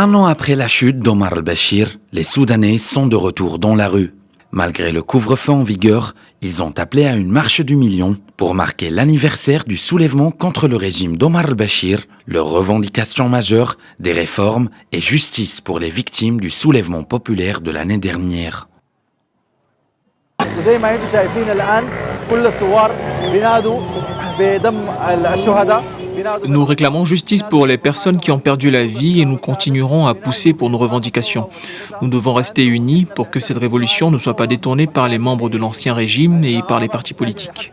Un an après la chute d'Omar al-Béchir, les Soudanais sont de retour dans la rue. Malgré le couvre-feu en vigueur, ils ont appelé à une marche du million pour marquer l'anniversaire du soulèvement contre le régime d'Omar al-Béchir, leurs revendications majeures, des réformes et justice pour les victimes du soulèvement populaire de l'année dernière. Nous réclamons justice pour les personnes qui ont perdu la vie et nous continuerons à pousser pour nos revendications. Nous devons rester unis pour que cette révolution ne soit pas détournée par les membres de l'ancien régime et par les partis politiques.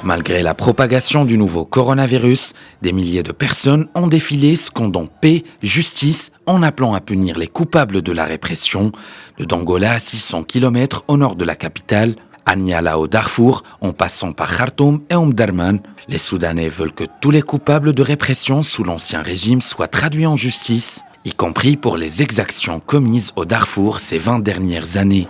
Malgré la propagation du nouveau coronavirus, des milliers de personnes ont défilé scandant paix, justice, en appelant à punir les coupables de la répression, de Dongola à 600 km au nord de la capitale, à Niala au Darfour, en passant par Khartoum et Omdurman. Les Soudanais veulent que tous les coupables de répression sous l'ancien régime soient traduits en justice, y compris pour les exactions commises au Darfour ces 20 dernières années.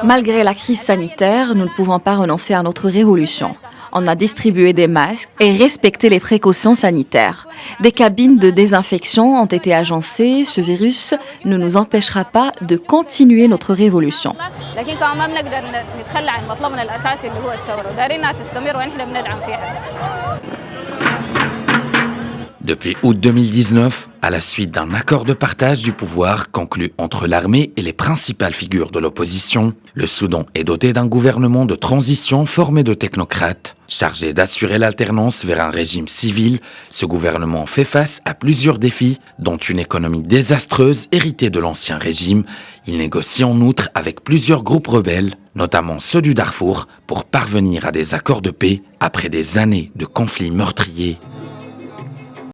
Malgré la crise sanitaire, nous ne pouvons pas renoncer à notre révolution. On a distribué des masques et respecté les précautions sanitaires. Des cabines de désinfection ont été agencées. Ce virus ne nous empêchera pas de continuer notre révolution. Depuis août 2019, à la suite d'un accord de partage du pouvoir conclu entre l'armée et les principales figures de l'opposition, le Soudan est doté d'un gouvernement de transition formé de technocrates. Chargé d'assurer l'alternance vers un régime civil, ce gouvernement fait face à plusieurs défis, dont une économie désastreuse héritée de l'ancien régime. Il négocie en outre avec plusieurs groupes rebelles, notamment ceux du Darfour, pour parvenir à des accords de paix après des années de conflits meurtriers.